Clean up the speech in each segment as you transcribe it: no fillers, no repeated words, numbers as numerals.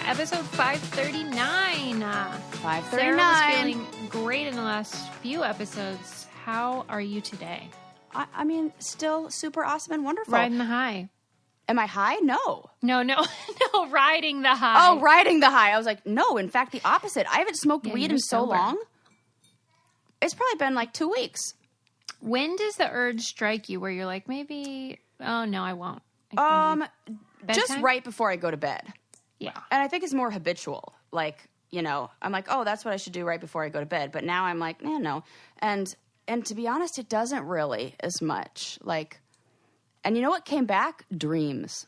episode 539. 539. Sarah was feeling great in the last few episodes. How are you today? I mean, still super awesome and wonderful. Riding the high. Am I high? No. No, riding the high. Oh, riding the high. I was like, no, in fact, the opposite. I haven't smoked weed in so long. It's probably been like 2 weeks. When does the urge strike you where you're like, maybe, oh, no, I won't? Just right before I go to bed. Yeah. And I think it's more habitual. Like, you know, I'm like, oh, that's what I should do right before I go to bed. But now I'm like, no. And to be honest, it doesn't really as much. Like, and you know what came back? Dreams.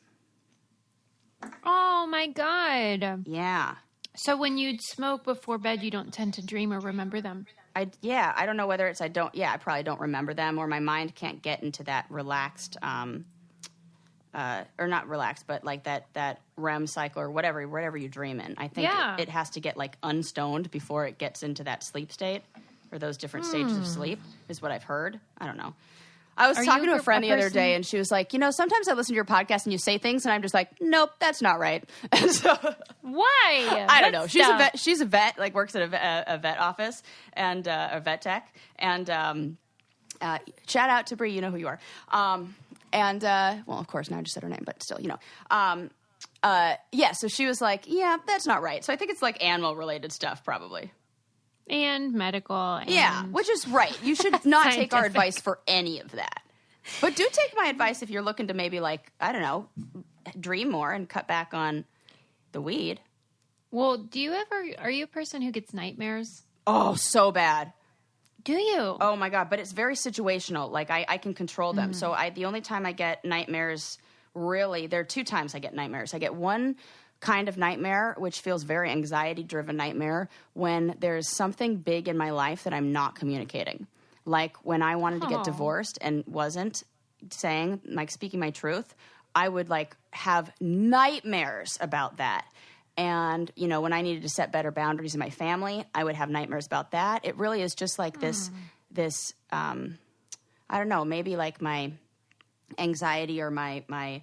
Oh, my God. Yeah. So when you smoke before bed, you don't tend to dream or remember them? I don't know whether it's I probably don't remember them, or my mind can't get into that relaxed, or not relaxed, but like that REM cycle or whatever you dream in. I think it has to get like unstoned before it gets into that sleep state, or those different stages of sleep is what I've heard. I don't know. I was talking to a friend the other day, and she was like, you know, sometimes I listen to your podcast and you say things, and I'm just like, nope, that's not right. And so, why? I don't know. She's a vet, like works at a vet office and a vet tech. And shout out to Bree, you know who you are. Well, of course, now I just said her name, but still, you know. So she was like, yeah, that's not right. So I think it's like animal-related stuff, probably. And medical. And yeah, which is right. You should not take our advice for any of that. But do take my advice if you're looking to maybe, like, I don't know, dream more and cut back on the weed. Well, are you a person who gets nightmares? Oh, so bad. Do you? Oh, my God. But it's very situational. Like, I can control them. So the only time I get nightmares, really, there are 2 times I get nightmares. I get one kind of nightmare, which feels very anxiety-driven nightmare, when there's something big in my life that I'm not communicating. Like when I wanted to get divorced and wasn't saying, like, speaking my truth, I would, like, have nightmares about that. And, you know, when I needed to set better boundaries in my family, I would have nightmares about that. It really is just like this, I don't know, maybe like my anxiety or my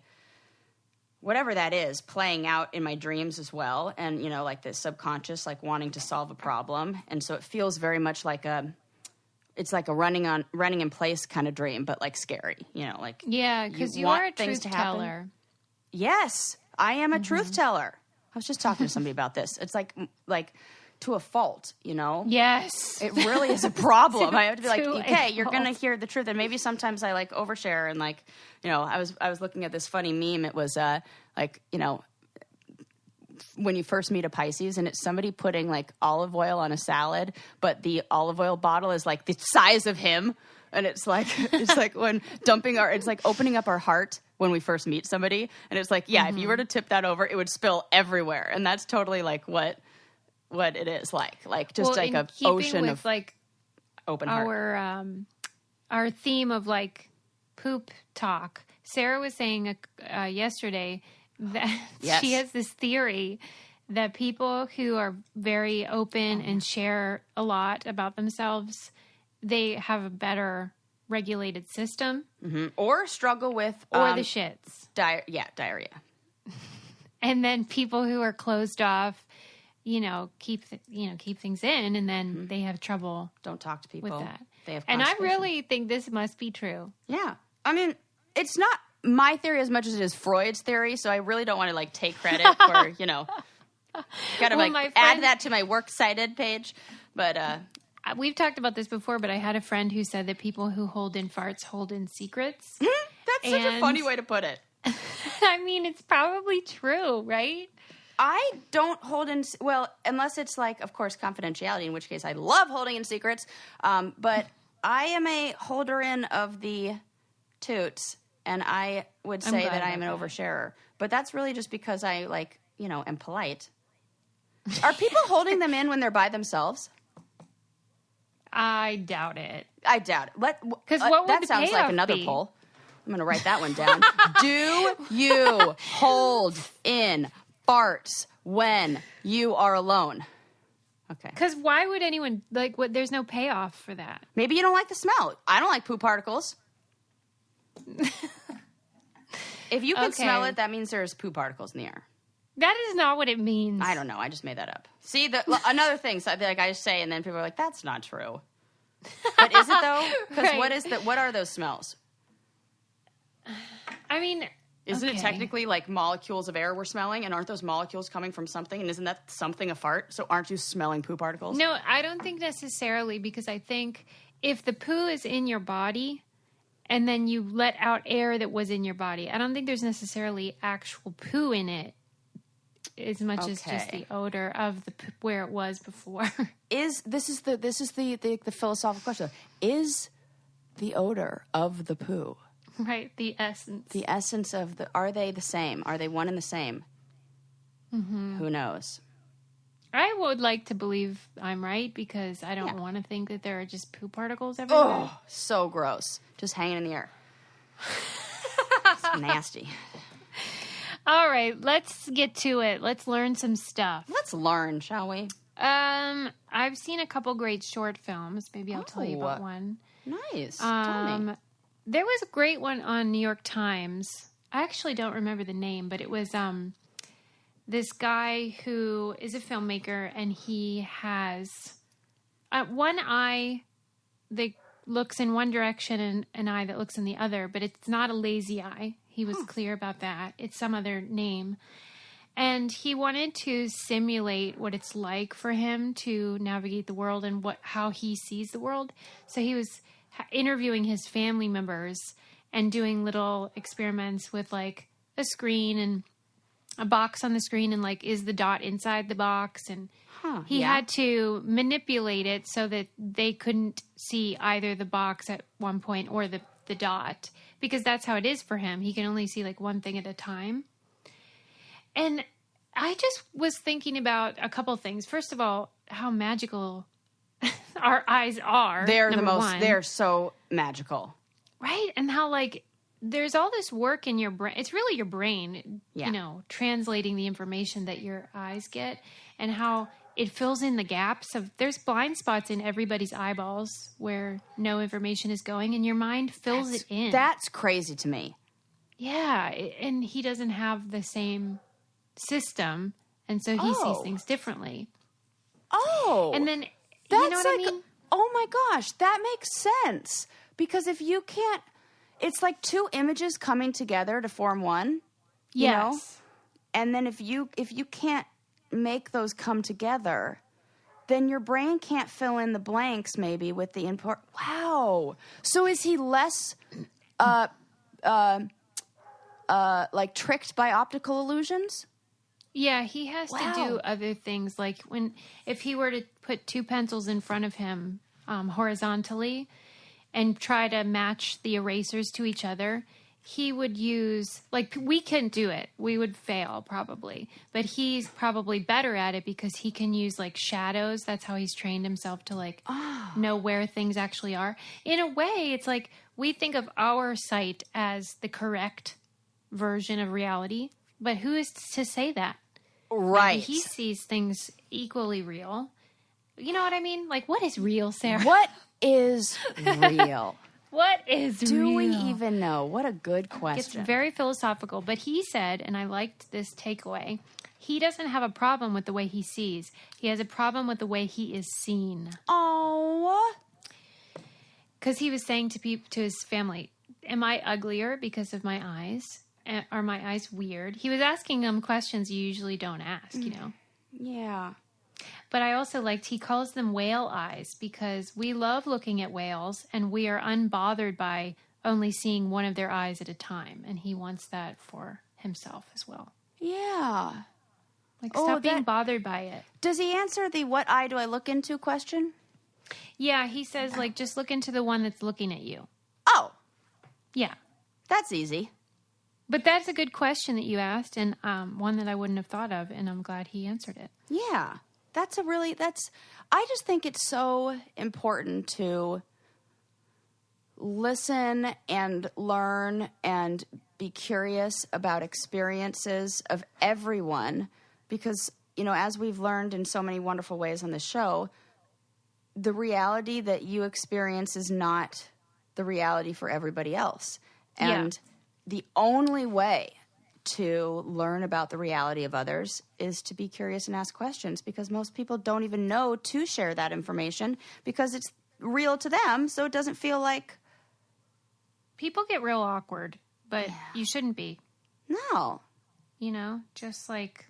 whatever that is, playing out in my dreams as well. And, you know, like the subconscious, like wanting to solve a problem. And so it feels very much like it's like a running in place kind of dream, but like scary, you know, like. Yeah, because you are a truth teller. Yes, I am a truth teller. I was just talking to somebody about this. It's like to a fault, you know? Yes. It really is a problem. I have to be like, okay, you're going to hear the truth. And maybe sometimes I like overshare and like, you know, I was looking at this funny meme. It was like, you know, when you first meet a Pisces and it's somebody putting like olive oil on a salad, but the olive oil bottle is like the size of him. And it's like when it's like opening up our heart when we first meet somebody. And it's like, yeah, if you were to tip that over, it would spill everywhere. And that's totally like what it is like just like a ocean with of like open heart. Our theme of like poop talk. Sarah was saying yesterday that she has this theory that people who are very open and share a lot about themselves, they have a better regulated system, or struggle with or the shits. Diarrhea. And then people who are closed off, you know, keep things in, and then they have trouble. Don't talk to people with that. They have and I really think this must be true. Yeah, I mean, it's not my theory as much as it is Freud's theory, so I really don't want to like take credit for, you know, kind of add that to my works cited page. But we've talked about this before, but I had a friend who said that people who hold in farts hold in secrets. That's such a funny way to put it. I mean, it's probably true, right? I don't hold in, well, unless it's like, of course, confidentiality, in which case I love holding in secrets. But I am a holder in of the toots, and I would say that I am an oversharer. But that's really just because I, like, you know, am polite. Are people holding them in when they're by themselves? I doubt it. I doubt it. Because what would that the sounds like another be? poll. I'm going to write that one down. Do you hold in farts when you are alone? Okay. Because why would anyone, like, there's no payoff for that. Maybe you don't like the smell. I don't like poop particles. If you can smell it, that means there's poop particles in the air. That is not what it means. I don't know. I just made that up. See, another thing, so like I say, and then people are like, that's not true. But is it, though? Because Right. what are those smells? I mean... Isn't it technically like molecules of air we're smelling? And aren't those molecules coming from something? And isn't that something a fart? So aren't you smelling poo particles? No, I don't think necessarily, because I think if the poo is in your body and then you let out air that was in your body, I don't think there's necessarily actual poo in it as much as just the odor of the where it was before. This is the philosophical question. Is the odor of the poo... Right, the essence. The essence of are they the same? Are they one and the same? Mm-hmm. Who knows? I would like to believe I'm right, because I don't want to think that there are just poo particles everywhere. Oh, so gross. Just hanging in the air. It's nasty. All right, let's get to it. Let's learn some stuff. Let's learn, shall we? I've seen a couple great short films. Maybe I'll tell you about one. Nice. Tell me. There was a great one on New York Times. I actually don't remember the name, but it was this guy who is a filmmaker, and he has one eye that looks in one direction and an eye that looks in the other, but it's not a lazy eye. He was clear about that. It's some other name. And he wanted to simulate what it's like for him to navigate the world and how he sees the world. So he was interviewing his family members and doing little experiments with like a screen and a box on the screen, and like, is the dot inside the box? And he had to manipulate it so that they couldn't see either the box at one point or the dot, because that's how it is for him. He can only see like one thing at a time. And I just was thinking about a couple things. First of all, how magical our eyes are. They're so magical. Right? And how like there's all this work in your brain. It's really your brain, translating the information that your eyes get, and how it fills in the gaps of, there's blind spots in everybody's eyeballs where no information is going, and your mind fills it in. That's crazy to me. Yeah. And he doesn't have the same system, and so he sees things differently. Oh. And then, that's you know what I mean? Oh my gosh, that makes sense. Because if you can't, it's like two images coming together to form one. You know? And then if you can't make those come together, then your brain can't fill in the blanks maybe with the input. Wow. So is he less like tricked by optical illusions? Yeah, he has to do other things. Like if he were to put two pencils in front of him horizontally and try to match the erasers to each other, he would use, like, we couldn't do it. We would fail probably. But he's probably better at it because he can use like shadows. That's how he's trained himself to like know where things actually are. In a way, it's like we think of our sight as the correct version of reality. But who is to say that? Right. Maybe he sees things equally real. You know what I mean? Like, what is real, Sarah? What is real? What is real? Do we even know? What a good question. It's very philosophical. But he said, and I liked this takeaway, he doesn't have a problem with the way he sees. He has a problem with the way he is seen. Oh. Because he was saying to his family, am I uglier because of my eyes? Are my eyes weird? He was asking them questions you usually don't ask, you know? Yeah. But I also liked, he calls them whale eyes because we love looking at whales and we are unbothered by only seeing one of their eyes at a time. And he wants that for himself as well. Yeah. Like, stop being bothered by it. Does he answer the what eye do I look into question? Yeah, he says, like, just look into the one that's looking at you. Oh. Yeah. That's easy. But that's a good question that you asked, and one that I wouldn't have thought of, and I'm glad he answered it. Yeah. I just think it's so important to listen and learn and be curious about experiences of everyone because, you know, as we've learned in so many wonderful ways on this show, the reality that you experience is not the reality for everybody else. And the only way to learn about the reality of others is to be curious and ask questions, because most people don't even know to share that information because it's real to them, so it doesn't feel like... People get real awkward, but you shouldn't be. No. You know, just like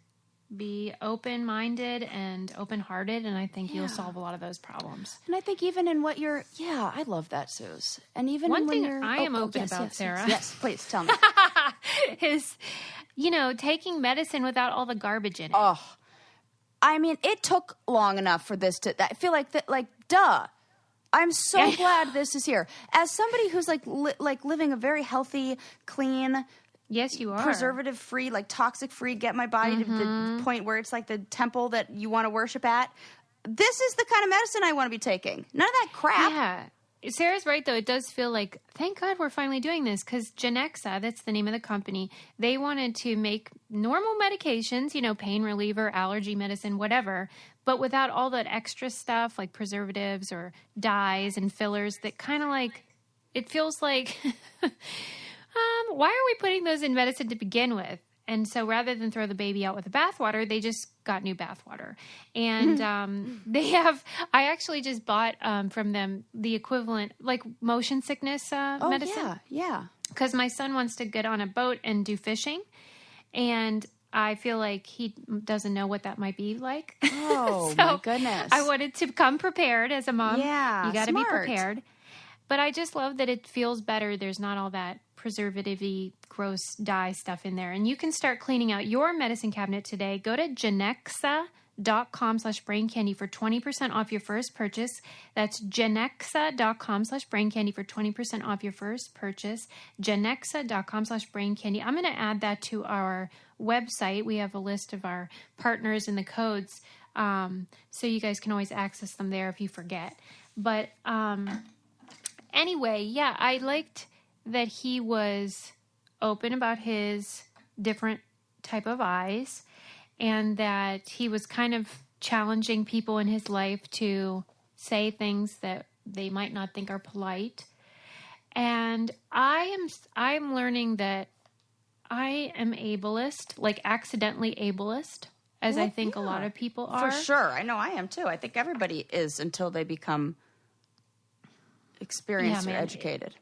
be open-minded and open-hearted, and I think you'll solve a lot of those problems. And I think even in what you're... Yeah, I love that, Suze. And even One when thing you're... I am open about, Sarah. Yes, please, tell me. is, you know, taking medicine without all the garbage in it. Oh. I mean, it took long enough for this to... I feel like, duh. I'm so glad this is here. As somebody who's like living a very healthy, clean... Yes, you are. Preservative-free, like toxic-free, get my body to the point where it's like the temple that you want to worship at. This is the kind of medicine I want to be taking. None of that crap. Yeah. Sarah's right, though. It does feel like, thank God we're finally doing this, because Genexa, that's the name of the company, they wanted to make normal medications, you know, pain reliever, allergy medicine, whatever, but without all that extra stuff like preservatives or dyes and fillers that kind of like, it feels like... why are we putting those in medicine to begin with? And so rather than throw the baby out with the bathwater, they just got new bathwater. And I actually just bought from them the equivalent, like motion sickness medicine. Yeah. Because my son wants to get on a boat and do fishing. And I feel like he doesn't know what that might be like. Oh, so my goodness. I wanted to come prepared as a mom. Yeah, you got to be prepared. But I just love that it feels better. There's not all that preservative-y, gross dye stuff in there. And you can start cleaning out your medicine cabinet today. Go to Genexa.com/braincandy for 20% off your first purchase. That's Genexa.com/braincandy for 20% off your first purchase. Genexa.com/braincandy. I'm going to add that to our website. We have a list of our partners and the codes, so you guys can always access them there if you forget. But anyway, yeah, I liked that he was open about his different type of eyes, and that he was kind of challenging people in his life to say things that they might not think are polite. And I'm learning that I am ableist, like accidentally ableist, as I think a lot of people are. For sure. I know I am too. I think everybody is until they become experienced or educated.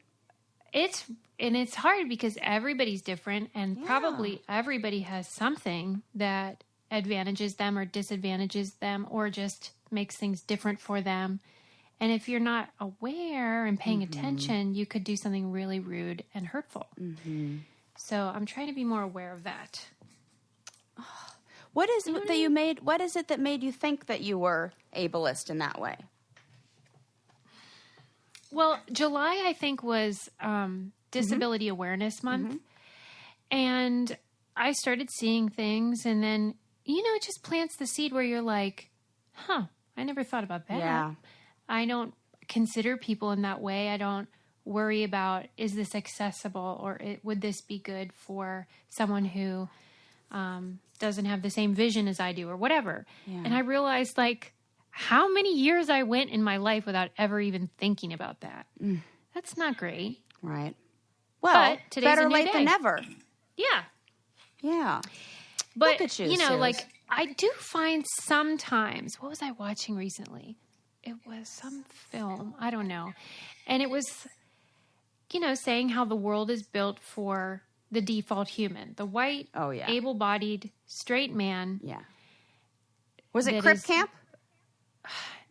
It's hard because everybody's different, and probably everybody has something that advantages them or disadvantages them or just makes things different for them. And if you're not aware and paying attention, you could do something really rude and hurtful. So I'm trying to be more aware of that. What is it that you made? What is it that made you think that you were ableist in that way? Well, July, I think, was Disability Awareness Month. And I started seeing things, and then, it just plants the seed where you're like, I never thought about that. Yeah. I don't consider people in that way. I don't worry about, is this accessible, or would this be good for someone who doesn't have the same vision as I do, or whatever. Yeah. And I realized, how many years I went in my life without ever even thinking about that. That's not great. Right. Well, today's better late than never. Yeah. Yeah. But, I do find sometimes, what was I watching recently? It was some film. I don't know. And it was, saying how the world is built for the default human. The white, able-bodied, straight man. Yeah. Was it Crip Camp?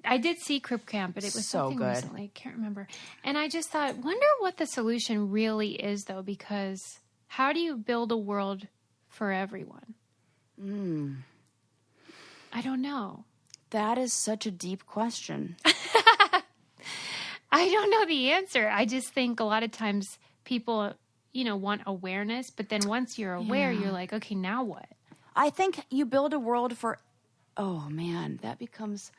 I did see Crip Camp, but it was so something good recently. I can't remember. And I just thought, wonder what the solution really is, though, because how do you build a world for everyone? I don't know. That is such a deep question. I don't know the answer. I just think a lot of times people, want awareness, but then once you're aware, you're like, okay, now what? I think you build a world for, that becomes...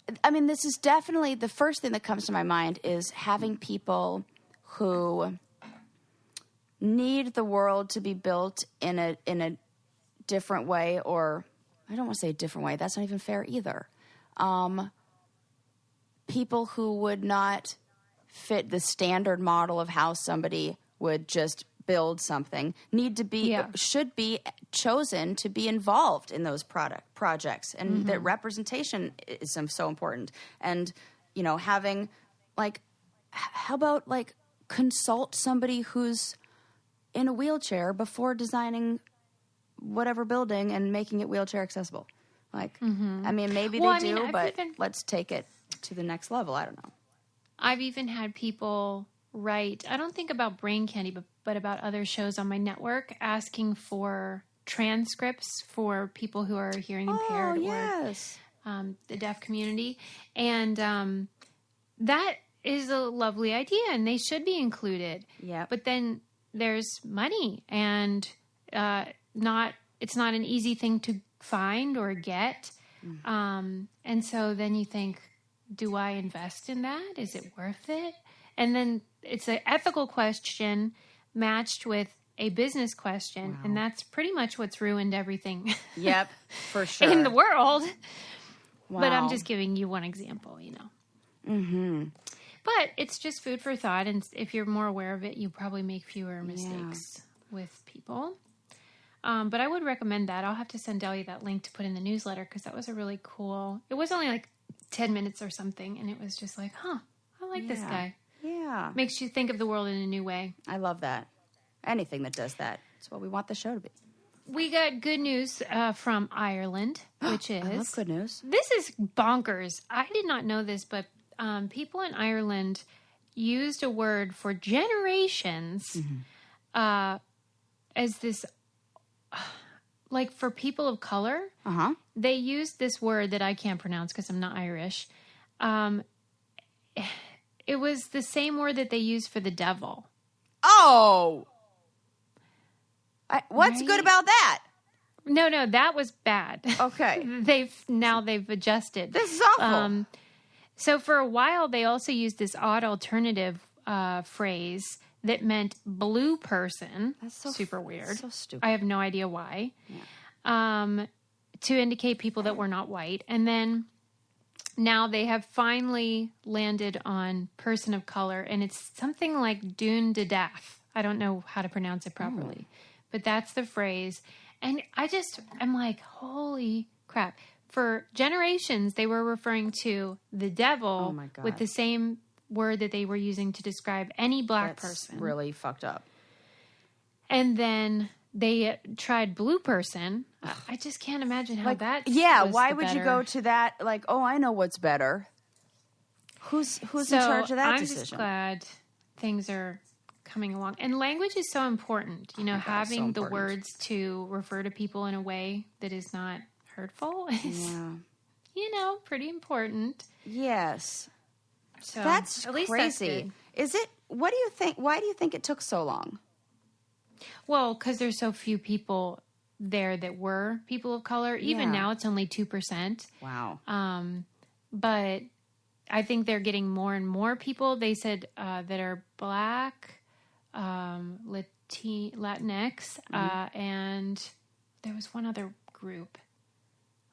this is definitely the first thing that comes to my mind is having people who need the world to be built in a different way, or I don't want to say a different way. That's not even fair either. People who would not fit the standard model of how somebody would just build something should be chosen to be involved in those projects, and that representation is so important. And having how about consult somebody who's in a wheelchair before designing whatever building and making it wheelchair accessible. I mean, maybe they do, but let's take it to the next level. I don't know. I've even had people write, I don't think about Brain Candy, but about other shows on my network, asking for transcripts for people who are hearing impaired or the deaf community. And that is a lovely idea, and they should be included. Yeah. But then there's money, and it's not an easy thing to find or get. And so then you think, do I invest in that? Is it worth it? And then it's an ethical question matched with a business question. Wow. And that's pretty much what's ruined everything. Yep, for sure. in the world. Wow. But I'm just giving you one example, Mm-hmm. But it's just food for thought. And if you're more aware of it, you probably make fewer mistakes with people. But I would recommend that. I'll have to send Delia that link to put in the newsletter, because that was a really cool... It was only 10 minutes or something, and it was just I like this guy. Yeah. Makes you think of the world in a new way. I love that. Anything that does that. That's what we want the show to be. We got good news from Ireland, which is... I love good news. This is bonkers. I did not know this, but people in Ireland used a word for generations as this... for people of color, they used this word that I can't pronounce because I'm not Irish. It was the same word that they used for the devil. Oh! What's good about that? No, that was bad. Okay. They've adjusted. This is awful. So for a while, they also used this odd alternative phrase that meant blue person. That's so super weird. So stupid. I have no idea why. Yeah. To indicate people that were not white. And then now they have finally landed on person of color, and it's something like Dune de Dath. I don't know how to pronounce it properly, but that's the phrase. And I'm like, holy crap. For generations, they were referring to the devil with the same word that they were using to describe any black person. Really fucked up. And then they tried blue person. I just can't imagine how that. Yeah, why would you go to that? I know what's better. Who's in charge of that decision? I'm just glad things are coming along. And language is so important. Having the words to refer to people in a way that is not hurtful is, pretty important. Yes. So that's at least crazy. Is it? What do you think? Why do you think it took so long? Well, because there's so few people there that were people of color. Even now, it's only 2%. Wow. But I think they're getting more and more people. They said that are black, Latinx, and there was one other group.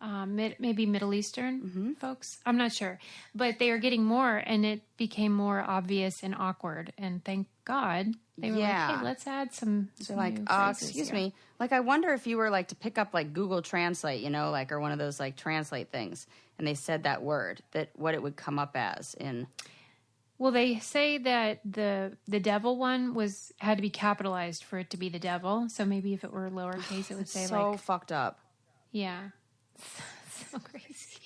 Maybe Middle Eastern folks. I'm not sure. But they are getting more, and it became more obvious and awkward. And thank God they were like, hey, let's add some new phrases excuse here. me. I wonder if you were to pick up Google Translate, or one of those translate things, and they said that word, what it would come up as in... Well, they say that the devil one had to be capitalized for it to be the devil. So maybe if it were lowercase, it would say so fucked up. Yeah. So crazy.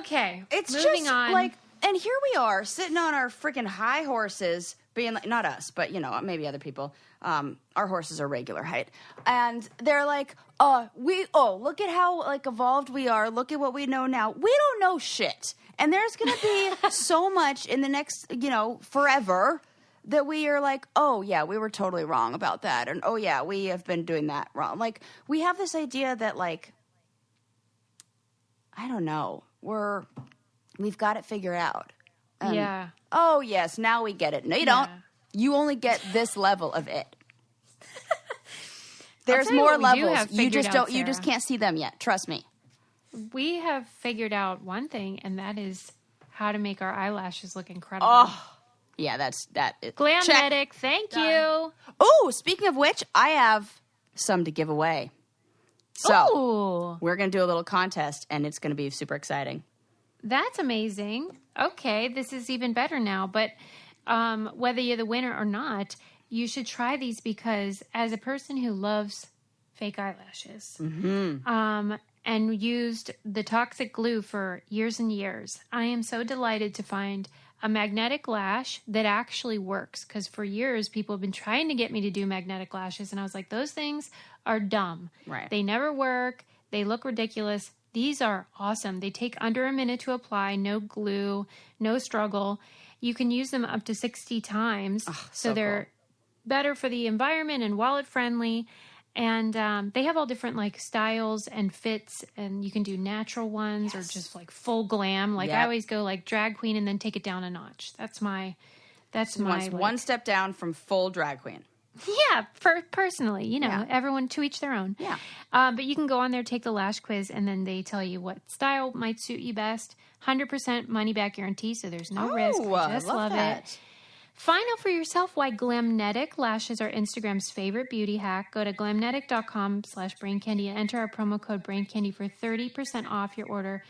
Okay. It's moving just on. And here we are sitting on our freaking high horses, being not us, but maybe other people. Our horses are regular height. And they're like, look at how evolved we are. Look at what we know now. We don't know shit. And there's going to be so much in the next, forever that we are we were totally wrong about that. And we have been doing that wrong. We have this idea that I don't know. We've got it figured out. Yeah. Oh yes, now we get it. No, you don't. You only get this level of it. There's more levels. You just don't. You just can't see them yet. Trust me. We have figured out one thing, and that is how to make our eyelashes look incredible. Oh, Yeah, that's that. Glamnetic, thank you. Oh, speaking of which, I have some to give away. So we're going to do a little contest, and it's going to be super exciting. That's amazing. Okay, this is even better now. But whether you're the winner or not, you should try these because as a person who loves fake eyelashes and used the toxic glue for years and years, I am so delighted to find a magnetic lash that actually works. Because for years, people have been trying to get me to do magnetic lashes. And I was like, those things are dumb. Right. They never work. They look ridiculous. These are awesome. They take under a minute to apply. No glue, no struggle. You can use them up to 60 times. Oh, so they're better for the environment and wallet friendly. And they have all different like styles and fits, and you can do natural ones or just like full glam. Like I always go like drag queen and then take it down a notch. That's my one step down from full drag queen. Yeah, personally, everyone to each their own. Yeah. But you can go on there, take the lash quiz, and then they tell you what style might suit you best. 100% money back guarantee, so there's no risk. I just love it. Find out for yourself why Glamnetic lashes are Instagram's favorite beauty hack. Go to glamnetic.com/braincandy and enter our promo code braincandy for 30% off your order.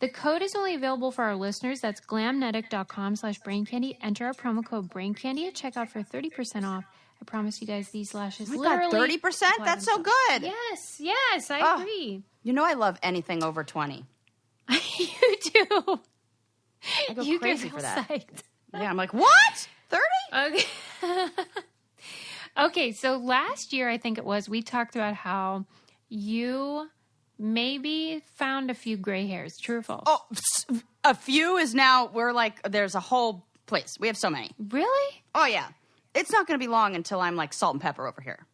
The code is only available for our listeners. That's glamnetic.com/braincandy. Enter our promo code braincandy at checkout for 30% off. I promise you guys these lashes literally... 30%? That's so good. Yes, I agree. You know I love anything over 20. You do. I go crazy for that. Psyched. Yeah, I'm like, what? 30? Okay. Okay, so last year, I think it was, we talked about how you maybe found a few gray hairs. True or false? Oh, a few is now, we're like, there's a whole place. We have so many. Really? Oh, yeah. It's not going to be long until I'm like salt and pepper over here.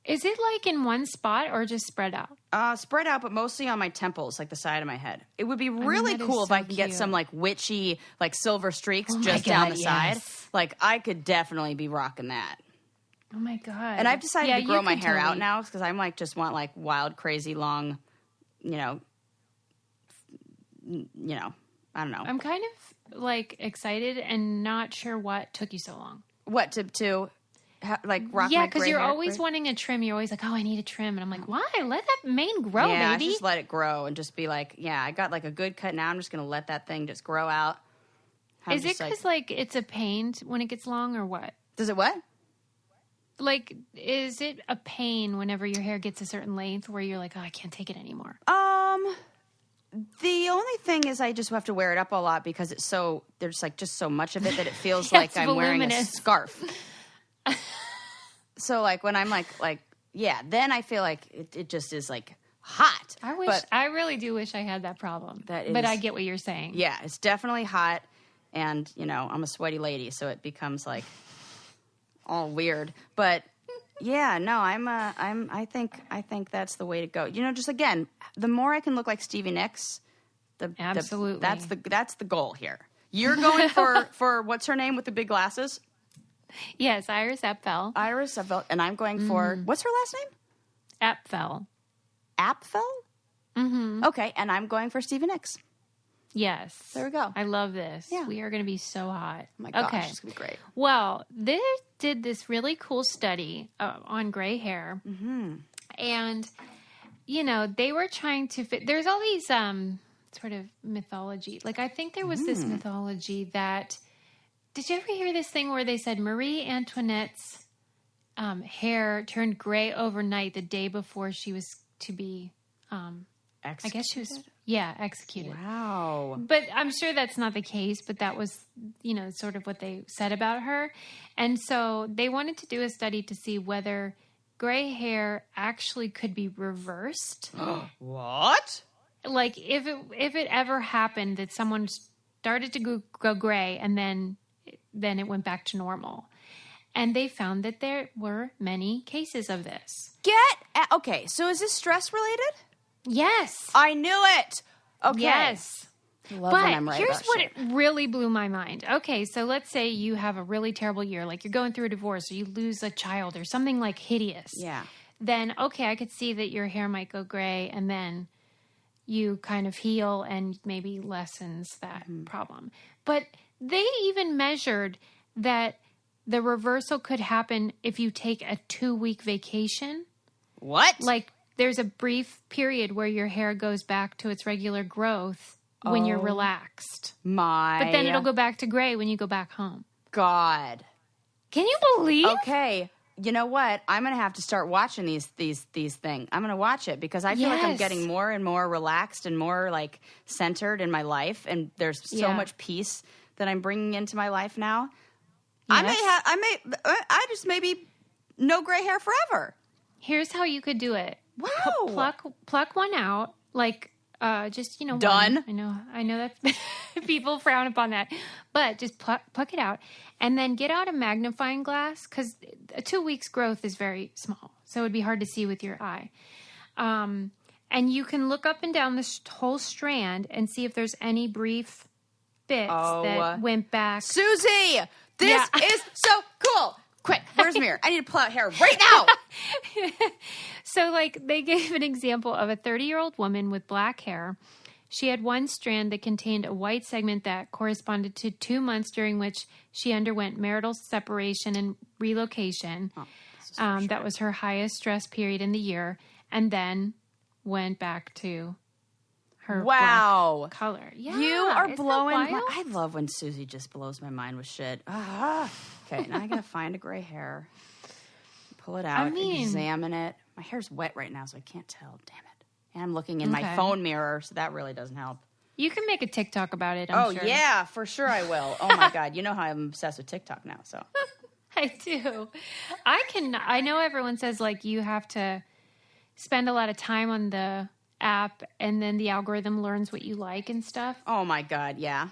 Is it like in one spot or just spread out? Spread out, but mostly on my temples, like the side of my head. It would be really cool if I could get some like witchy, like silver streaks just down the side. Like I could definitely be rocking that. Oh my God. And I've decided to grow my hair out now because I'm like just want like wild, crazy, long, I don't know. I'm kind of like excited and not sure what took you so long. What to rock my gray hair? Yeah, because you're always wanting a trim. You're always like, oh, I need a trim. And I'm like, why? Let that mane grow, baby. Yeah, just let it grow and just be like, yeah, I got like a good cut now. I'm just going to let that thing just grow out. Is it because like it's a pain when it gets long or what? Does it what? Like, is it a pain whenever your hair gets a certain length where you're like, oh, I can't take it anymore? The only thing is I just have to wear it up a lot because it's there's like just so much of it that it feels like I'm wearing a scarf. So like when I'm like, then I feel like it just is like hot. I really do wish I had that problem. But I get what you're saying. Yeah, it's definitely hot. And, I'm a sweaty lady, so it becomes like all weird. But yeah, no, I think that's the way to go. Just again, the more I can look like Stevie Nicks, absolutely. That's the goal here. You're going for what's her name with the big glasses? Yes, Iris Apfel. And I'm going for what's her last name? Apfel. Apfel? Mm-hmm. Okay, and I'm going for Stevie Nicks. Yes. There we go. I love this. Yeah. We are going to be so hot. Oh my gosh, it's going to be great. Well, they did this really cool study on gray hair. Mm-hmm. And, they were trying to fit... There's all these sort of mythology. Like, I think there was this mythology that... Did you ever hear this thing where they said Marie Antoinette's hair turned gray overnight the day before she was to be... Executed? I guess she was... executed. Wow. But I'm sure that's not the case, but that was, sort of what they said about her. And so they wanted to do a study to see whether gray hair actually could be reversed. What? Like if it ever happened that someone started to go gray and then it went back to normal. And they found that there were many cases of this. Okay, so is this stress related? Yes. I knew it. Okay. Yes. I love when I'm right here's about what shit. it really blew my mind. Okay, so let's say you have a really terrible year, like you're going through a divorce or you lose a child or something like hideous. Yeah. Then, okay, I could see that your hair might go gray and then you kind of heal and maybe lessens that problem. But they even measured that the reversal could happen if you take a 2-week vacation. What? Like, there's a brief period where your hair goes back to its regular growth when you're relaxed. But then it'll go back to gray when you go back home. God. Can you believe? Okay. You know what? I'm going to have to start watching these things. I'm going to watch it because I feel like I'm getting more and more relaxed and more like centered in my life. And there's so much peace that I'm bringing into my life now. Yes. I just maybe no gray hair forever. Here's how you could do it. Wow. Pluck one out. Like, just, done. One. I know that people frown upon that, but just pluck it out and then get out a magnifying glass because a 2 weeks growth is very small. So it'd be hard to see with your eye. And you can look up and down this whole strand and see if there's any brief bits that went back. Susie, this is so cool. Quick, where's the mirror? I need to pull out hair right now. So, like, they gave an example of a 30-year-old woman with black hair. She had one strand that contained a white segment that corresponded to 2 months during which she underwent marital separation and relocation. That was her highest stress period in the year, and then went back to her black color. Yeah, you are blowing I love when Susie just blows my mind with shit. Okay, now I gotta find a gray hair. Pull it out, examine it. My hair's wet right now, so I can't tell. Damn it. And I'm looking in my phone mirror, so that really doesn't help. You can make a TikTok about it, I'm sure. Oh, yeah, for sure I will. Oh, my God. You know how I'm obsessed with TikTok now, so. I do. I know everyone says, like, you have to spend a lot of time on the app, and then the algorithm learns what you like and stuff. Oh, my God, yeah.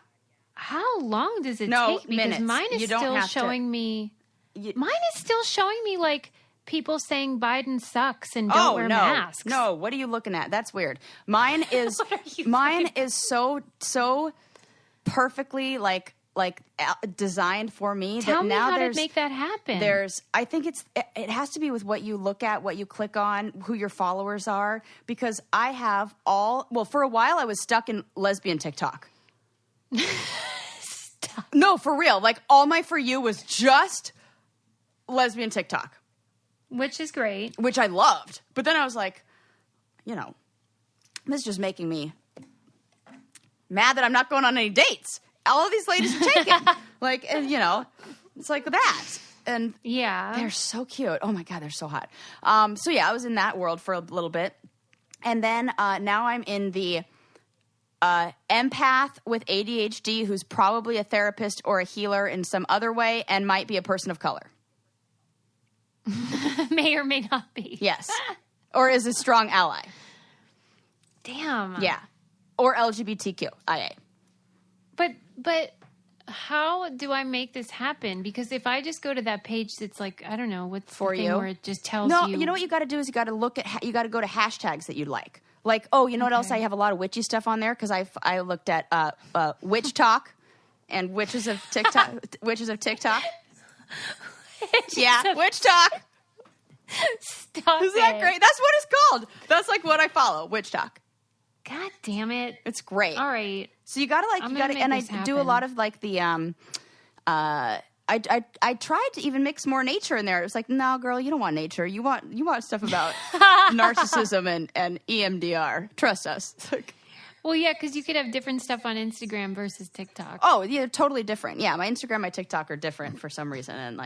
How long does it take? Because minutes. Mine is still showing me... Mine is still showing me, like, people saying Biden sucks and don't wear masks. No, what are you looking at? That's weird. Mine is so perfectly like designed for me. Tell me how to make that happen. I think it has to be with what you look at, what you click on, who your followers are. Because I have for a while I was stuck in lesbian TikTok. No, for real. Like all my For You was just lesbian TikTok. Which is great. Which I loved. But then I was like, this is just making me mad that I'm not going on any dates. All of these ladies are taken. It's like that. And they're so cute. Oh my God, they're so hot. So yeah, I was in that world for a little bit. And then now I'm in the empath with ADHD who's probably a therapist or a healer in some other way and might be a person of color. May or may not be. Yes. Or is a strong ally. Damn. Yeah. Or LGBTQIA. But how do I make this happen? Because if I just go to that page that's like, I don't know, what's For the thing you? where it just tells No, you. you know what you got to do is you got to go to hashtags that you like. Like, what else? I have a lot of witchy stuff on there because I looked at witch talk and witches of TikTok. Witches of TikTok. Yeah, witch talk. Stop Isn't that great? That's what it's called. That's like what I follow, witch talk. God damn it. It's great. All right. So you gotta and I do a lot of like the I tried to even mix more nature in there. It was like, no, girl, you don't want nature. You want stuff about narcissism and EMDR. Trust us. Well, yeah, because you could have different stuff on Instagram versus TikTok. Oh, yeah, totally different. Yeah, my Instagram, my TikTok are different for some reason, and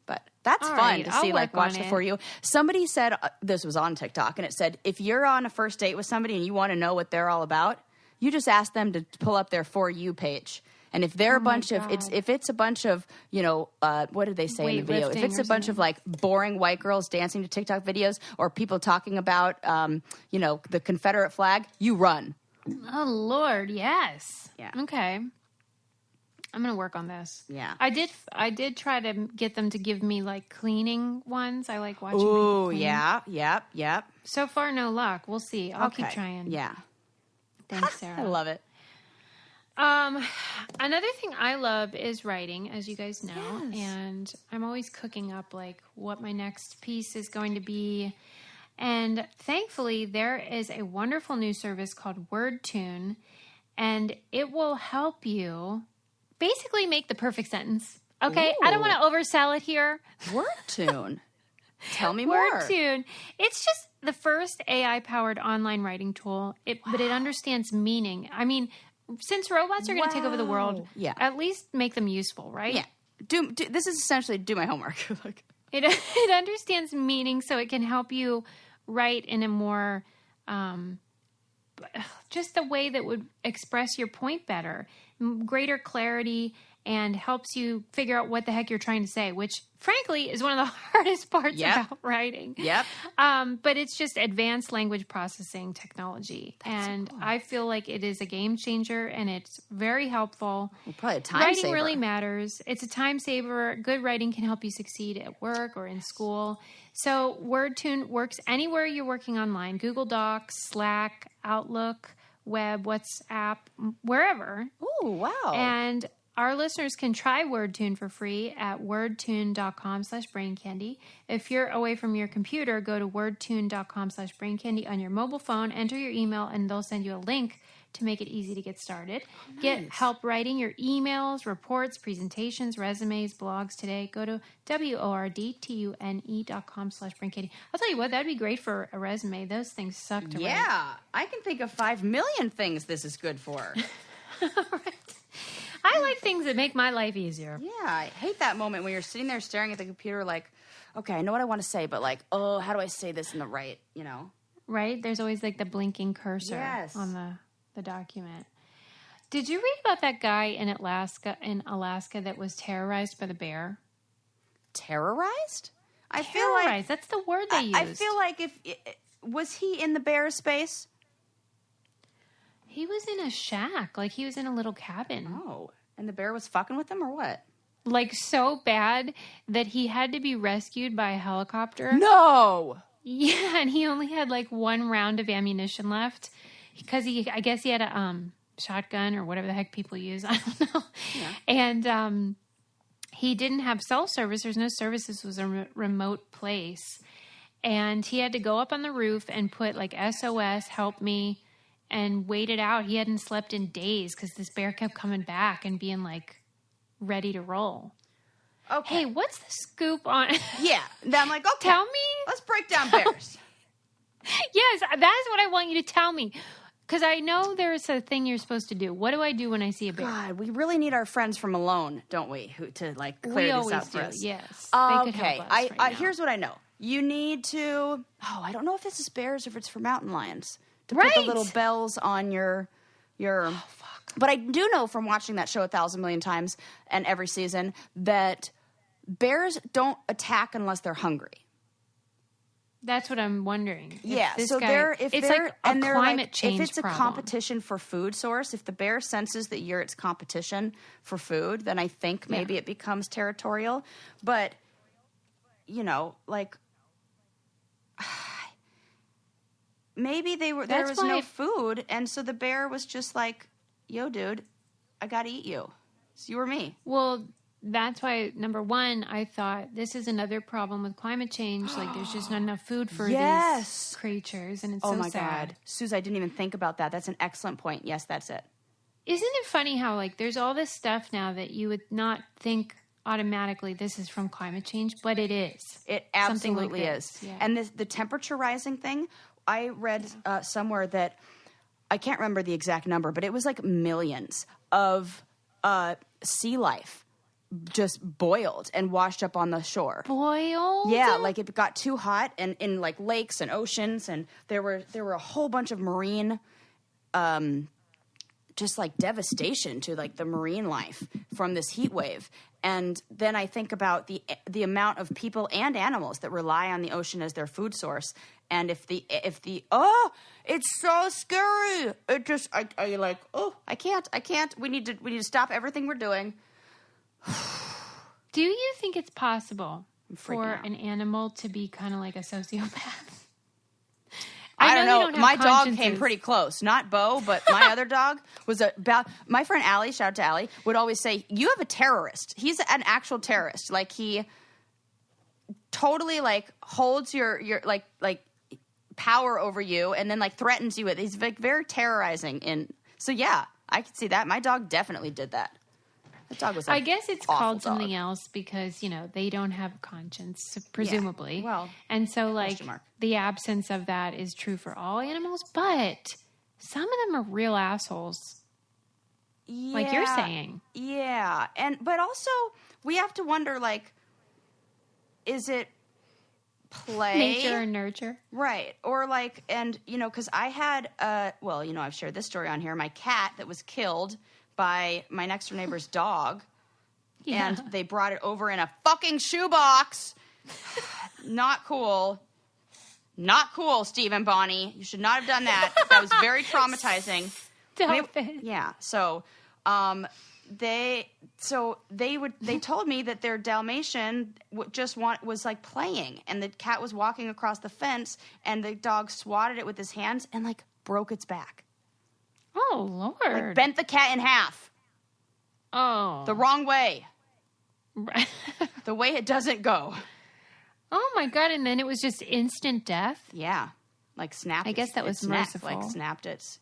but that's fun to see. Like, watch the For You. Somebody said this was on TikTok, and it said if you're on a first date with somebody and you want to know what they're all about, you just ask them to pull up their For You page. And if they're if it's a bunch of, what did they say in the video? If it's a bunch of like boring white girls dancing to TikTok videos or people talking about, the Confederate flag, you run. Oh, Lord, yes. Yeah. Okay. I'm going to work on this. Yeah. I did try to get them to give me like cleaning ones. I like watching people clean. Yeah. Yep. So far, no luck. We'll see. I'll keep trying. Yeah. Thanks, Sarah. I love it. Another thing I love is writing, as you guys know, and I'm always cooking up like what my next piece is going to be. And thankfully, there is a wonderful new service called WordTune, and it will help you basically make the perfect sentence. Okay? Ooh. I don't want to oversell it here. WordTune. Tell me more. WordTune. It's just the first AI-powered online writing tool, but it understands meaning. I mean, since robots are going to take over the world, at least make them useful, right? Yeah. This is essentially do my homework. It understands meaning, so it can help you write in a more, just a way that would express your point better, greater clarity, and helps you figure out what the heck you're trying to say, which frankly is one of the hardest parts about writing. Yep. But it's just advanced language processing technology. And I feel like it is a game changer and it's very helpful. Well, probably a time writing saver. really matters. It's a time saver. Good writing can help you succeed at work or in school. So WordTune works anywhere you're working online. Google Docs, Slack, Outlook, web, WhatsApp, wherever. Oh, wow. And our listeners can try WordTune for free at wordtune.com/braincandy. If you're away from your computer, go to wordtune.com/braincandy on your mobile phone, enter your email, and they'll send you a link to make it easy to get started. Oh, nice. Get help writing your emails, reports, presentations, resumes, blogs today. Go to wordtune.com/braincandy. I'll tell you what, that'd be great for a resume. Those things suck to write. Yeah, I can think of 5 million things this is good for. Right. I like things that make my life easier. Yeah, I hate that moment when you're sitting there staring at the computer like, okay, I know what I want to say, but like, oh, how do I say this in the right, Right? There's always like the blinking cursor on the document. Did you read about that guy in Alaska that was terrorized by the bear? Terrorized? I terrorized. feel like That's the word they used. I feel like was he in the bear space? He was in a shack. Like, he was in a little cabin. Oh. And the bear was fucking with him or what? Like, so bad that he had to be rescued by a helicopter. No! Yeah, and he only had, like, 1 round of ammunition left. Because I guess he had a shotgun or whatever the heck people use. I don't know. Yeah. And he didn't have cell service. There's no service. This was a remote place. And he had to go up on the roof and put, like, SOS, help me, and waited out. He hadn't slept in days because this bear kept coming back and being like ready to roll. Okay. Hey, what's the scoop on? Yeah. Then I'm like, okay. Tell me. Let's break down bears. Yes, that is what I want you to tell me. Because I know there's a thing you're supposed to do. What do I do when I see a bear? God, we really need our friends from Malone, don't we? To like clear this up for us. Yes. They could help us right now. Here's what I know. You need to. Oh, I don't know if this is bears or if it's for mountain lions. To put the little bells on your oh, fuck. But I do know from watching that show 1,000 million times and every season that bears don't attack unless they're hungry. That's what I'm wondering. Yeah, so if it's a competition for food source, if the bear senses that you're its competition for food, then I think maybe it becomes territorial. But like maybe there was no food, and so the bear was just like, yo, dude, I gotta eat you. It's you or me. Well, that's why, number one, I thought this is another problem with climate change. Like, there's just not enough food for these creatures, and it's so sad. Oh, my God. Suze, I didn't even think about that. That's an excellent point. Yes, that's it. Isn't it funny how, like, there's all this stuff now that you would not think automatically this is from climate change, but it is. It absolutely is. Yeah. And the temperature rising thing, I read somewhere that, I can't remember the exact number, but it was like millions of sea life just boiled and washed up on the shore. Boiled? Yeah, like it got too hot and in like lakes and oceans, and there were a whole bunch of marine just like devastation to like the marine life from this heat wave. And then I think about the amount of people and animals that rely on the ocean as their food source. And if the it's so scary. It just I like, oh, I can't. We need to stop everything we're doing. Do you think it's possible for an animal to be kind of like a sociopath? I don't know. My dog came pretty close. Not Bo, but my other dog was my friend Allie, shout out to Allie, would always say, you have a terrorist. He's an actual terrorist. Like, he totally like holds your like power over you and then like threatens you with. He's like very terrorizing. So yeah, I could see that. My dog definitely did that. The dog was. I guess it's called something else because they don't have a conscience, presumably. Yeah. Well, and so the absence of that is true for all animals, but some of them are real assholes. Yeah, like you're saying. Yeah, but also we have to wonder, like, is it play, nature and nurture, right? Or like, and because I had I've shared this story on here. My cat that was killed by my next door neighbor's dog, and they brought it over in a fucking shoebox. Not cool. Not cool, Steve and Bonnie. You should not have done that. That was very traumatizing. Stop it. Yeah. So, they told me that their Dalmatian was like playing, and the cat was walking across the fence, and the dog swatted it with his hands and like broke its back. Oh, Lord. Like bent the cat in half. Oh. The wrong way. The way it doesn't go. Oh, my God. And then it was just instant death? Yeah. Like snapped. I guess that was merciful. Like snapped its,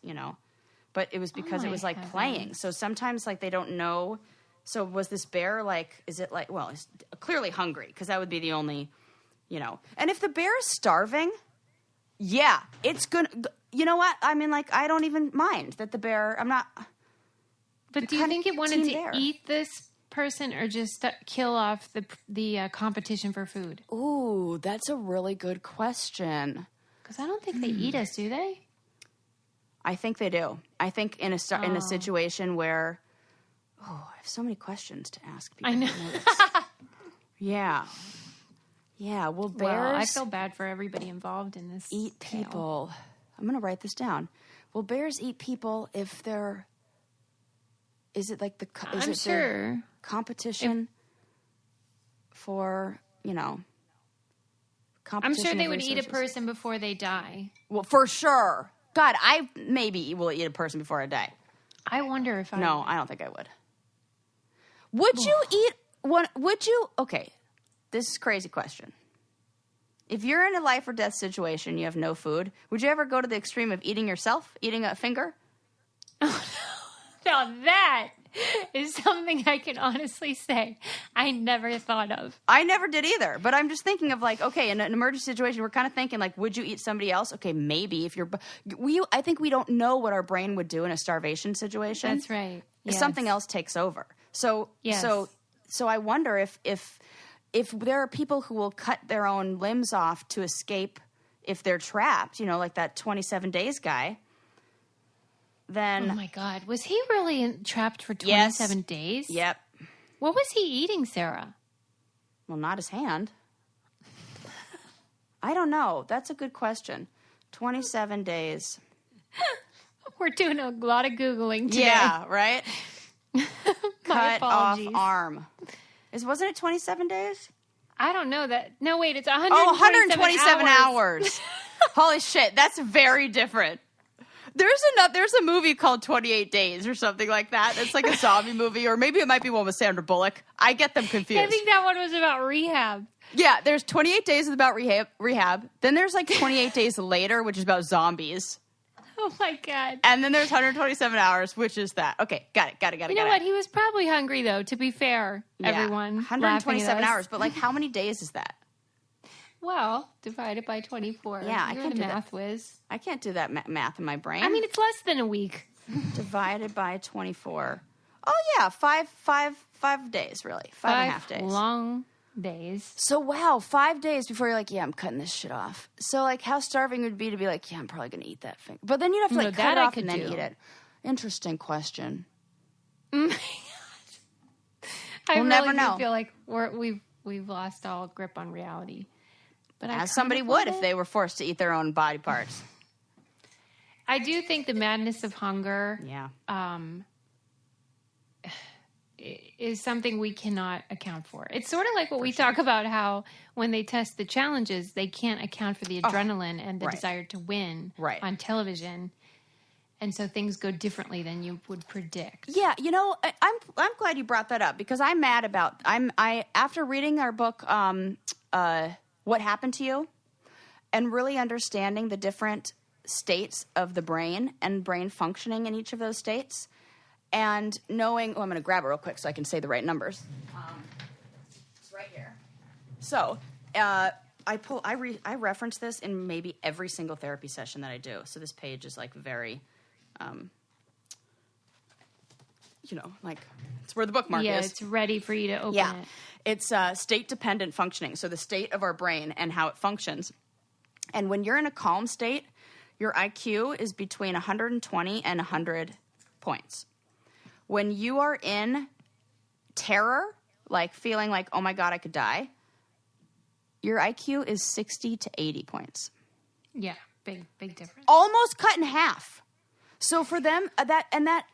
But it was because it was like playing. So sometimes like they don't know. So was this bear like, is it like, well, it's clearly hungry because that would be the only, And if the bear is starving, yeah, it's going to. You know what? I mean, like, I don't even mind that the bear, I'm not. But do you think it wanted to eat this person or just kill off the competition for food? Ooh, that's a really good question. Because I don't think they eat us, do they? I think they do. I think in a situation where, I have so many questions to ask people. I know. Yeah. Yeah, well, bears... Well, I feel bad for everybody involved in this eat tale. People. I'm going to write this down. Will bears eat people if they're... Is it like the... I'm sure. Competition for, competition? I'm sure they would eat a person before they die. Well, for sure. God, I maybe will eat a person before I die. I wonder if I... No, I don't think I would. Would you eat one? Would you? Okay, this is a crazy question. If you're in a life or death situation, you have no food, would you ever go to the extreme of eating yourself, eating a finger? Oh, no. Now that is something I can honestly say I never thought of. I never did either, but I'm just thinking of like, okay, in an emergency situation, we're kind of thinking like, would you eat somebody else? Okay, maybe if you're, I think we don't know what our brain would do in a starvation situation. That's right. If something else takes over. So I wonder if there are people who will cut their own limbs off to escape if they're trapped, like that 27 days guy. Then, oh my God, was he really trapped for 27 days? Yep. What was he eating, Sarah? Well, not his hand. I don't know. That's a good question. 27 days. We're doing a lot of Googling today. Yeah, right? Cut off apologies. arm. Wasn't it 27 days? I don't know that. No, wait, it's 127 hours. Holy shit, that's very different. There's a movie called 28 Days or something like that. It's like a zombie movie, or maybe it might be one with Sandra Bullock. I get them confused. I think that one was about rehab. Yeah, there's 28 Days about rehab. Then there's like 28 Days Later, which is about zombies. Oh my God. And then there's 127 Hours, which is that. Okay, got it. You know what? He was probably hungry, though, to be fair, everyone. 127 hours, but like how many days is that? Well, divided by 24. Yeah, You're the math whiz. I can't do that math in my brain. I mean, it's less than a week. Divided by 24. Oh, yeah, 5 days, really. 5.5 days. Long days. So, wow, 5 days before you're like, yeah, I'm cutting this shit off. So, like, how starving would it be to be like, yeah, I'm probably going to eat that thing. But then you'd have to, like, cut it off and then eat it. Interesting question. Oh, my God. We'll never know. I feel like we've lost all grip on reality. But as somebody would if they were forced to eat their own body parts. I do think the madness of hunger is something we cannot account for. It's sort of like what we talk about, how when they test the challenges, they can't account for the adrenaline and the desire to win on television. And so things go differently than you would predict. Yeah, I'm glad you brought that up, because I'm mad about after reading our book What Happened to You, and really understanding the different states of the brain and brain functioning in each of those states, And knowing, I'm going to grab it real quick so I can say the right numbers. It's right here. So, I reference this in maybe every single therapy session that I do. So this page is like very, like it's where the bookmark is. Yeah, it's ready for you to open it. It's state-dependent functioning. So the state of our brain and how it functions. And when you're in a calm state, your IQ is between 120 and 100 points. When you are in terror, like feeling like, oh my God, I could die, your IQ is 60 to 80 points. Yeah, big difference. Almost cut in half. So for them, that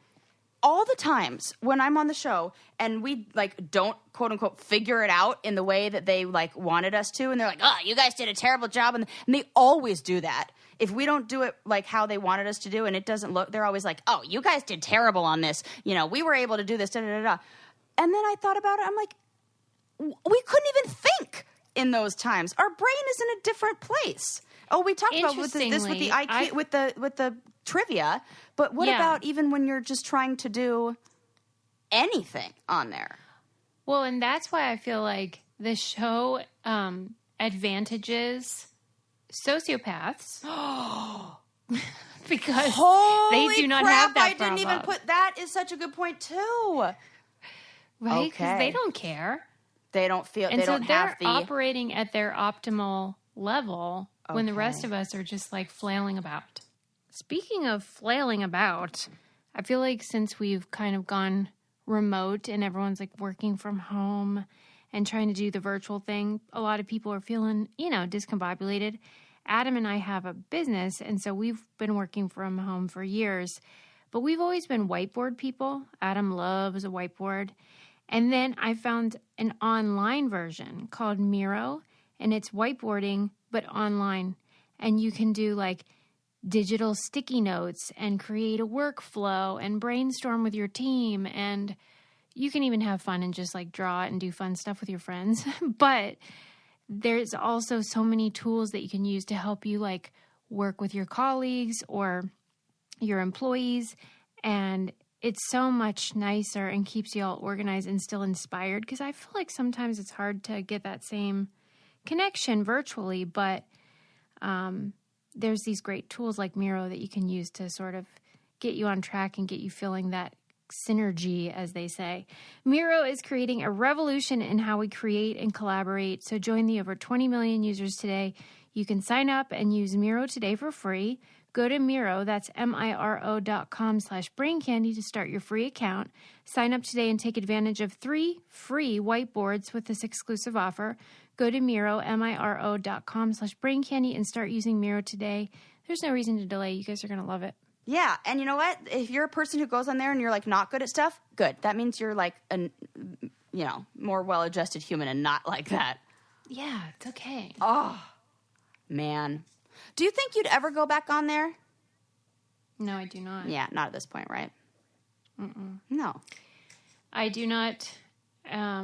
all the times when I'm on the show and we like don't quote unquote figure it out in the way that they like wanted us to, and they're like, oh, you guys did a terrible job, and they always do that. If we don't do it like how they wanted us to do and it doesn't look, they're always like, oh, you guys did terrible on this. We were able to do this, da-da-da-da. And then I thought about it. I'm like, we couldn't even think in those times. Our brain is in a different place. Oh, we talked about this with the IQ, with the trivia. But what about even when you're just trying to do anything on there? Well, and that's why I feel like the show advantages sociopaths because Holy they do not crap, have that I didn't even put that is such a good point too. Right? Because they don't care. They don't feel, and they don't have the... they're operating at their optimal level when the rest of us are just like flailing about. Speaking of flailing about, I feel like since we've kind of gone remote and everyone's like working from home and trying to do the virtual thing, a lot of people are feeling, discombobulated. Adam and I have a business, and so we've been working from home for years, but we've always been whiteboard people. Adam loves a whiteboard. And then I found an online version called Miro, and it's whiteboarding, but online. And you can do like digital sticky notes and create a workflow and brainstorm with your team. And you can even have fun and just like draw it and do fun stuff with your friends. But there's also so many tools that you can use to help you like work with your colleagues or your employees. And it's so much nicer and keeps you all organized and still inspired, because I feel like sometimes it's hard to get that same connection virtually, but there's these great tools like Miro that you can use to sort of get you on track and get you feeling that synergy, as they say. Miro is creating a revolution in how we create and collaborate. So join the over 20 million users today. You can sign up and use Miro today for free. Go to Miro, that's Miro.com/braincandy to start your free account. Sign up today and take advantage of 3 free whiteboards with this exclusive offer. Go to Miro, Miro.com/braincandy and start using Miro today. There's no reason to delay. You guys are going to love it. Yeah, and you know what? If you're a person who goes on there and you're like not good at stuff, good. That means you're like a, more well-adjusted human and not like that. Yeah, it's okay. Oh, man. Do you think you'd ever go back on there? No, I do not. Yeah, not at this point, right? Mm-mm. No. I do not. I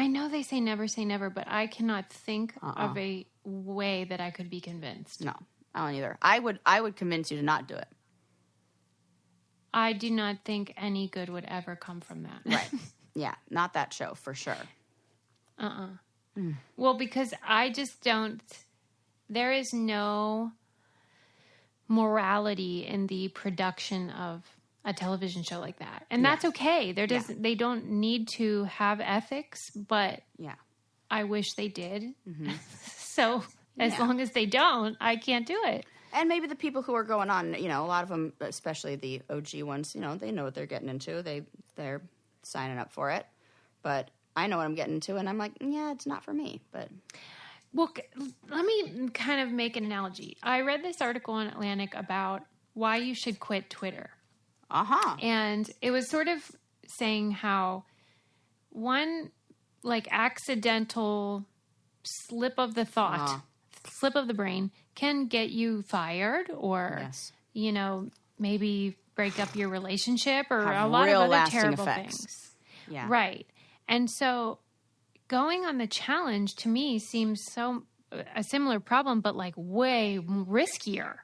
know they say never, but I cannot think of a way that I could be convinced. No, I don't either. I would convince you to not do it. I do not think any good would ever come from that. Right. Yeah, not that show, for sure. Well, because I just don't... There is no morality in the production of a television show like that. And that's okay. They don't need to have ethics, but I wish they did. Mm-hmm. So as long as they don't, I can't do it. And maybe the people who are going on, a lot of them, especially the OG ones, they know what they're getting into. They're signing up for it. But I know what I'm getting into, and I'm like, yeah, it's not for me. But... Well, let me kind of make an analogy. I read this article in Atlantic about why you should quit Twitter. And it was sort of saying how one, like, accidental slip of the thought, slip of the brain, can get you fired or, maybe break up your relationship or a lot of other terrible things. Yeah. Right. And so... going on the challenge to me seems so a similar problem, but like way riskier.